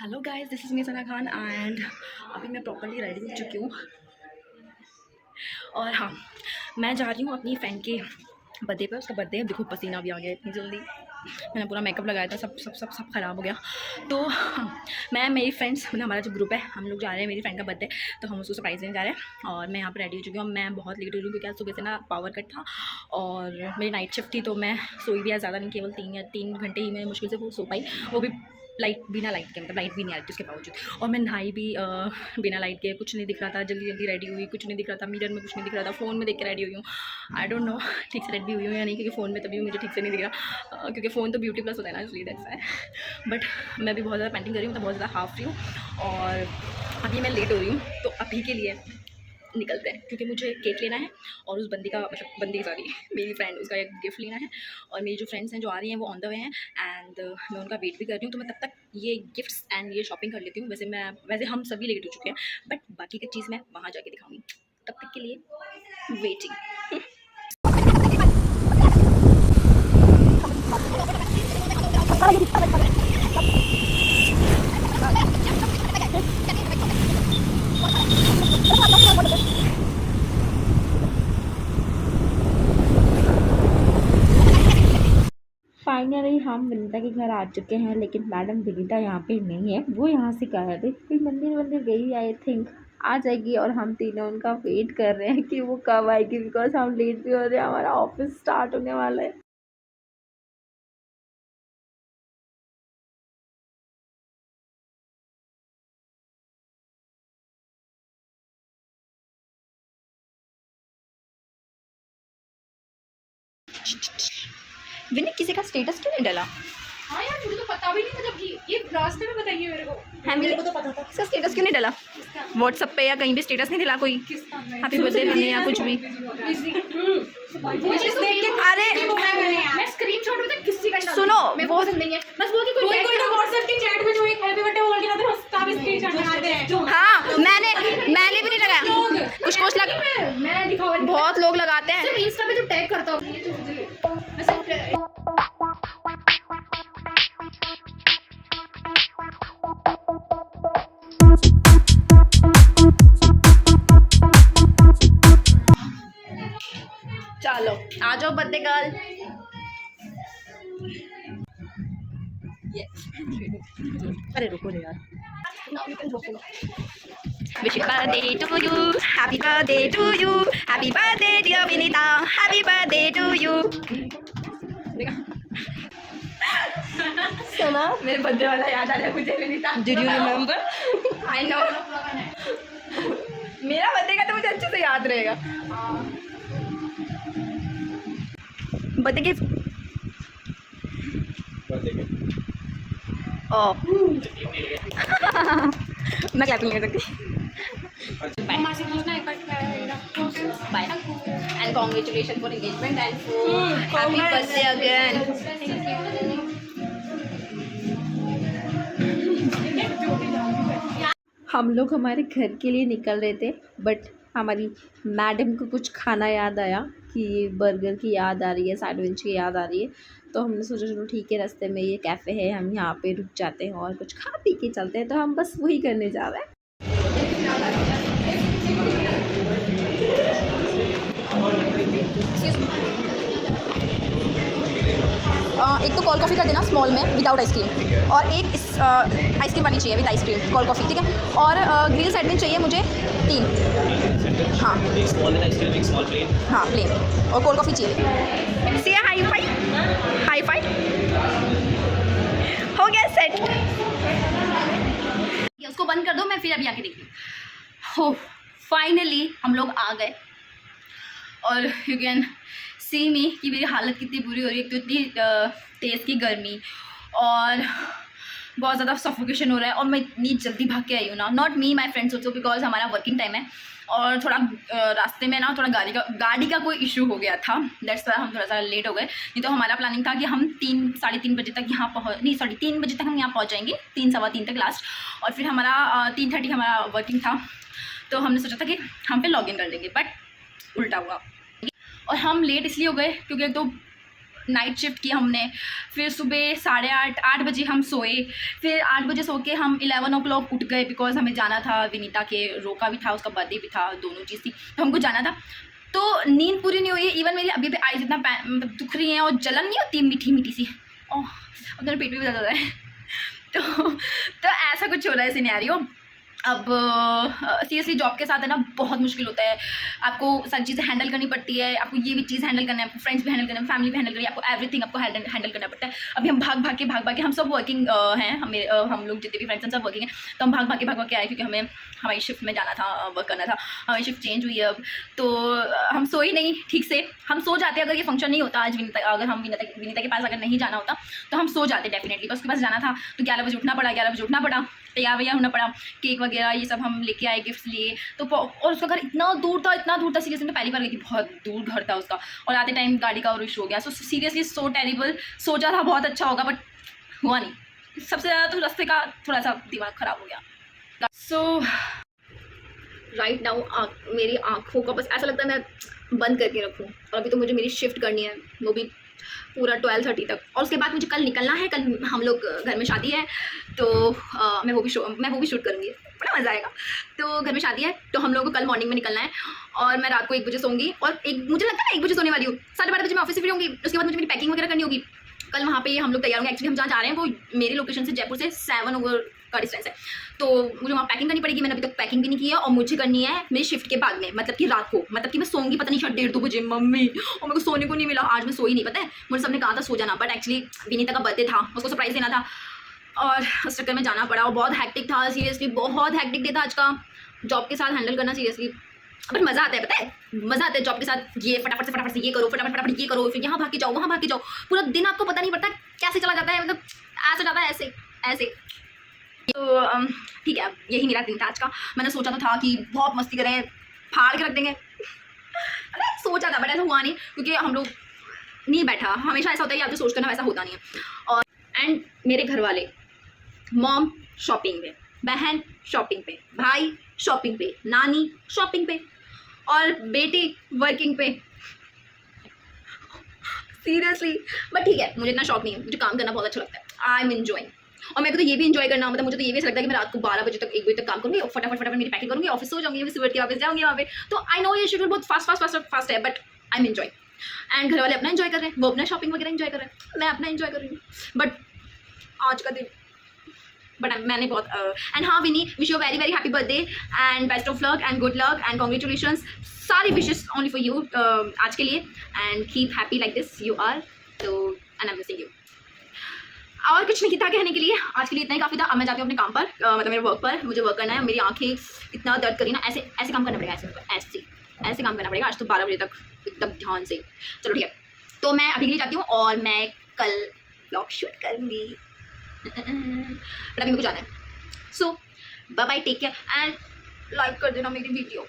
Hello guys, this is me Sana Khan and अभी मैं properly ready हो चुकी हूँ। और हाँ, मैं जा रही हूँ अपनी फ्रेंड के बर्थडे पे। उसका बर्थडे है, देखो पसीना भी आ गया इतनी जल्दी। मैंने पूरा मेकअप लगाया था, सब सब सब सब ख़राब हो गया। तो हाँ, मैं मेरी फ्रेंड्स मतलब हमारा जो ग्रुप है, हम लोग जा रहे हैं मेरी फ्रेंड का बर्थडे, तो हम उसको सरप्राइज़ देने जा रहे हैं। और मैं यहाँ पर रेडी हो चुकी हूँ। मैं बहुत लेट हो रही हूँ क्योंकि आज सुबह से ना पावर कट था और मेरी नाइट शिफ्ट थी, तो मैं सोई भी आज ज़्यादा नहीं, केवल 3 घंटे ही मैं मुश्किल से वो सो पाई, वो भी लाइट बिना लाइट के, मतलब लाइट भी नहीं आ रही थी उसके बावजूद। और मैं नहाई भी बिना लाइट के, कुछ नहीं दिख रहा था, जल्दी जल्दी रेडी हुई, कुछ नहीं दिख रहा था, मिरर में कुछ नहीं दिख रहा था, फ़ोन में देख के रेडी हुई हूँ। आई डोंट नो ठीक से रेडी हुई हूँ या नहीं, क्योंकि फ़ोन में तभी मुझे ठीक से नहीं दिख रहा, क्योंकि फ़ोन तो ब्यूटी प्लस होता है ना, इसलिए दैट्स है। बट मैं भी बहुत ज़्यादा पेंटिंग कर रही हूँ, तो बहुत ज़्यादा हाफ रही हूँ और अभी मैं लेट हो रही हूँ। तो अभी के लिए निकलते हैं क्योंकि मुझे केक लेना है और उस बंदी का, मतलब बंदी सॉरी मेरी फ्रेंड, उसका एक गिफ्ट लेना है। और मेरी जो फ्रेंड्स हैं जो आ रही हैं वो ऑन द वे हैं एंड मैं उनका वेट भी कर रही हूँ। तो मैं तब तक ये गिफ्ट्स एंड ये शॉपिंग कर लेती हूँ। वैसे हम सभी लेट हो चुके हैं, बट बाकी की चीज़ मैं वहाँ जाके दिखाऊंगी। तब तक के लिए वेटिंग। फाइनली हम विनीता के घर आ चुके हैं, लेकिन मैडम विनीता यहाँ पे नहीं है। वो यहाँ से कह रहे थे कोई मंदिर वंदिर गई, आई थिंक आ जाएगी। और हम तीनों उनका वेट कर रहे हैं कि वो कब आएगी, बिकॉज हम लेट भी हो रहे हैं, हमारा ऑफिस स्टार्ट होने वाला है। विनी किसी का स्टेटस क्यों नहीं डाला? हाँ यार, मुझे तो पता भी नहीं था। जब ये रास्ते में बताइए मेरे को। हाँ, मेरे को तो पता था। इसका स्टेटस क्यों नहीं डाला? व्हाट्सएप पे या कहीं भी स्टेटस नहीं दिला कोई? हैप्पी बर्थडे विनी या कुछ भी? अरे मैं स्क्रीनशॉट में तो किसी का सुनो, मैं वो पसंद नहीं है। बस वो कि कोई तो व्हाट्सएप की चैट में जो एक हैप्पी बर्थडे बोल के ना, तो उसका भी स्क्रीनशॉट लगाते हैं। हाँ, मैंने भी नहीं लगाया। कुछ लगा, मैं दिखाऊंगा। बहुत लोग लगाते हैं। सिर्फ इंस्टा पे जो टैग करता हूँ। चलो आ जाओ बर्थडे गर्ल। अरे रुको यार। Wish you birthday to you, happy birthday to you, happy birthday dear Vinita, happy birthday to you। सुना, मेरे बर्थडे वाला याद आ रहा है मुझे Vinita. Did you remember? I know। मेरा बर्थडे का तो मुझे अच्छे से याद रहेगा। बर्थडे गिफ्ट मैं क्लैपिंग नहीं कर सकती। Bye and congratulation for engagement and for happy birthday again. हम लोग हमारे घर के लिए निकल रहे थे, बट हमारी मैडम को कुछ खाना याद आया कि बर्गर की याद आ रही है, सैंडविच की याद आ रही है। तो हमने सोचा चलो ठीक है, रास्ते में ये कैफ़े है, हम यहाँ पे रुक जाते हैं और कुछ खा पी के चलते हैं। तो हम बस वही करने जा रहे हैं। एक तो कोल्ड कॉफ़ी कर देना स्मॉल में विदाउट आइसक्रीम, और एक आइसक्रीम वाली चाहिए विद आइसक्रीम कोल्ड कॉफ़ी, ठीक है। और ग्रिल सैंडविच चाहिए मुझे 3। हाँ हाँ प्लेन, और कोल्ड कॉफ़ी चाहिए। सी हाई फाई हो गया सेट। उसको बंद कर दो, मैं फिर अभी आके देखती हूँ। हो फाइनली हम लोग आ गए और यू कैन सी मी कि मेरी हालत कितनी बुरी हो रही है। एक तो इतनी तेज़ की गर्मी और बहुत ज़्यादा सफोकेशन हो रहा है, और मैं इतनी जल्दी भाग के आई हूँ ना, not me, my friends also, because हमारा वर्किंग टाइम है और थोड़ा रास्ते में ना थोड़ा गाड़ी का कोई इशू हो गया था, दैट्स वाई हम थोड़ा सा लेट हो गए। नहीं तो हमारा प्लानिंग था कि हम 3-3:30 बजे तक यहाँ 3 बजे तक हम यहाँ पहुँच जाएंगे, 3-3:15 तक लास्ट। और फिर हमारा 3:30 हमारा वर्किंग था, तो हमने सोचा था कि हम फिर लॉग इन कर लेंगे, बट उल्टा हुआ। और हम लेट इसलिए हो गए क्योंकि एक तो नाइट शिफ्ट की हमने, फिर सुबह 8:30 बजे हम सोए, फिर 8 बजे सो के हम 11 o'clock उठ गए बिकॉज हमें जाना था, विनीता के रोका भी था, उसका बर्थडे भी था, दोनों चीज़ थी तो हमको जाना था। तो नींद पूरी नहीं हुई है, इवन मेरी अभी भी आईज इतना मतलब दुख रही है और जलन नहीं होती मीठी मीठी सी, ओह उधर पेट भी दर्द हो रहा है। तो ऐसा कुछ हो रहा है सिनेरियो। अब सीरियसली जॉब के साथ है ना बहुत मुश्किल होता है, आपको सारी चीज़ें हैंडल करनी पड़ती है, आपको ये भी चीज़ हैंडल करना है, आपको फ्रेंड्स भी हैंडल करना है, फैमिली भी हैंडल करनी है, आपको एवरीथिंग आपको हैंडल करना पड़ता है। अभी हम भाग भाग के हम सब वर्किंग हैं, हम लोग जितने भी फ्रेंड्स हैं सब वर्किंग हैं, तो हम भाग भाग के आए क्योंकि हमें हमारी शिफ्ट में जाना था, वर्क करना था, हमारी शिफ्ट चेंज हुई है अब। तो हम सोए नहीं ठीक से, हम सो जाते अगर ये फंक्शन नहीं होता आज विनीता, अगर हम विनीता के पास अगर नहीं जाना होता तो हम सो जाते डेफिनेटली, तो उसके पास जाना था तो 11 बजे उठना पड़ा, तैयार वैयार होना पड़ा, केक वगैरह ये सब हम लेके आए, गिफ्ट्स लिए, तो और उसका घर इतना दूर था सीरियसली, मैं पहली बार गई थी, बहुत दूर घर था उसका, और आते टाइम गाड़ी का और इशू हो गया, सो सीरियसली सो टेरिबल। सोचा था बहुत अच्छा होगा बट हुआ नहीं, सबसे ज़्यादा तो रास्ते का थोड़ा सा दिमाग ख़राब हो गया। सो राइट नाउ मेरी आँखों का बस ऐसा लगता है मैं बंद करके रखूँ, और अभी तो मुझे मेरी शिफ्ट करनी है, वो भी पूरा 12:30 तक, और उसके बाद मुझे कल निकलना है, कल हम लोग घर में शादी है, तो मैं वो भी शूट करूँगी, बड़ा मज़ा आएगा। तो घर में शादी है तो हम लोगों को कल मॉर्निंग में निकलना है, और मैं रात को 1 बजे सोऊंगी, और मुझे लगता है 1 बजे सोने वाली हूँ, 12:30 बजे मैं ऑफिस से फ्री होंगी, उसके बाद मुझे मेरी पैकिंग वगैरह करनी होगी। कल वहाँ पे हम लोग तैयार होंगे, एक्चुअली हम जहाँ जा रहे हैं वो मेरी लोकेशन से जयपुर से 7 hour का डिस्टेंस है, तो मुझे वहाँ पैकिंग करनी पड़ेगी, मैंने अभी तक पैकिंग भी नहीं की है, और मुझे करनी है मेरी शिफ्ट के बाद में, मतलब कि रात को, मतलब कि मैं सोऊंगी पता नहीं शायद 1:30-2 बजे मम्मी, और मेरे को सोने को नहीं मिला, आज मैं सोई नहीं, पता है मुझे सबने कहा था सो जाना, बट एक्चुअली विनीता का बर्थडे था, उसको सरप्राइज़ देना था, और उस चक्कर में जाना पड़ा, और बहुत हैक्टिक था सीरियसली, बहुत हैक्टिक डे था आज का, जॉब के साथ हैंडल करना सीरियसली, बट मज़ा आता है, पता है मज़ा आता है जॉब के साथ, ये फटाफट से ये करो, फटाफट ये करो, फिर यहाँ भाग के जाओ, वहाँ भाग के जाओ, पूरा दिन आपको पता नहीं पड़ता कैसे चला जाता है, मतलब ऐसे जाता है ऐसे। तो ठीक है, यही मेरा दिन था आज का। मैंने सोचा तो था कि बहुत मस्ती करें, फाड़ के रख देंगे, अरे सोचा था बट ऐसा हुआ नहीं, क्योंकि हम लोग नहीं बैठा, हमेशा ऐसा होता है कि आप जो सोच करना वैसा होता नहीं है। और एंड मेरे घर वाले, मॉम शॉपिंग पे, बहन शॉपिंग पे, भाई शॉपिंग पे, नानी शॉपिंग पे, और बेटी वर्किंग पे, सीरियसली। बट ठीक है, मुझे इतना शौक नहीं है, मुझे काम करना बहुत अच्छा लगता है, आई एम एंजॉइंग, और मेरे को तो ये भी एंजॉय करना, मतलब मुझे तो ये भी ऐसा लगता है कि मैं रात को 12 बजे तक 1 बजे तक काम करूँगी, और फटाफट मेरी पैकिंग करूँगी, ऑफिस हो जाऊँगी, सुबह के वापस जाऊँगी वहाँ पे। तो आई नो ये शेड्यूल बहुत फास्ट है, but I am enjoy, and घर वाले अपना एंजॉय कर रहे हैं, वो अपना शॉपिंग वगैरह एंजॉय कर रहे हैं, मैं अपना एंजॉय कर रही हूँ, बट आज का दिन बट मैंने बहुत एंड हाँ Vini, wish you very happy birthday and best of luck and good luck and congratulations, सारी विशेस ओनली फॉर यू आज के लिए, and keep happy like this you are, तो and I am missing you. और कुछ नहीं था कहने के लिए, आज के लिए इतना ही काफ़ी था। अब मैं जाती हूँ अपने काम पर, मतलब मेरे वर्क पर, मुझे वर्क करना है, मेरी आंखें इतना दर्द करी ना, ऐसे काम करना पड़ेगा, ऐसे काम करना पड़ेगा आज तो 12 बजे तक एकदम ध्यान से। चलो ठीक है, तो मैं अभी के लिए जाती हूँ, और मैं कल व्लॉग शूट करूँगी, बट अभी मेरे को जाना है। So bye bye, take care, and like कर देना मेरी वीडियो।